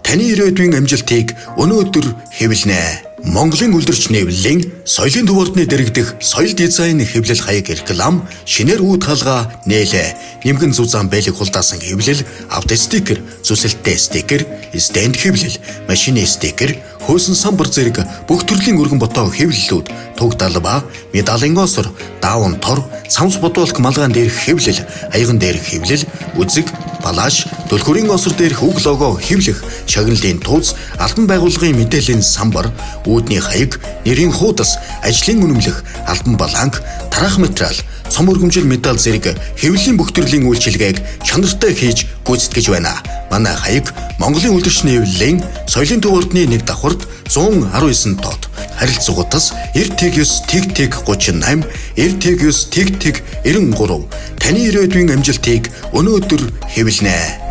Таны ирээдүйн амжилтыг өнөөдөр хэвлэнэ. Монголын үлдэрч нэвлэлийн соёлын төв ордны дэргэдэх соёл дизайн хэвлэл хаяг реклам шинээр үүд хаалга нээлэ нэмгэн зузаан байлиг хулдаасан хэвлэл автостикер зүсэлттэй стикер стенд хэвлэл машины стикер хөөсөн самбар зэрэг бүх төрлийн өргөн ботоо хэвлэлүүд туг далба медалийн осор даавн тор самс бодволк малгаан дээрх хэвлэл аяган дээрх хэвлэл үзэг балаш төлхөрийн осор дээрх үг лого хэвлэх шагналын тууз албан байгууллагын мэдээллийн самбар үүдний хаяг нэрийн хуудас ажлын үнэмлэх албан баланк тараах материал цом өргөмжил медаль зэрэг хэвлэлийн бүх төрлийн үйлчилгээг чанартай хийж гүйцэтгэж байна. Манай хаяг Монголын үлдэрч нэвлэлийн соёлын төв ордны 1 давхарт 119 тод. Харилцагуудас 99 тэг 38 99 тэг 93. Таны ирээдүйн амжилтыг өнөөдөр хэвлэнэ.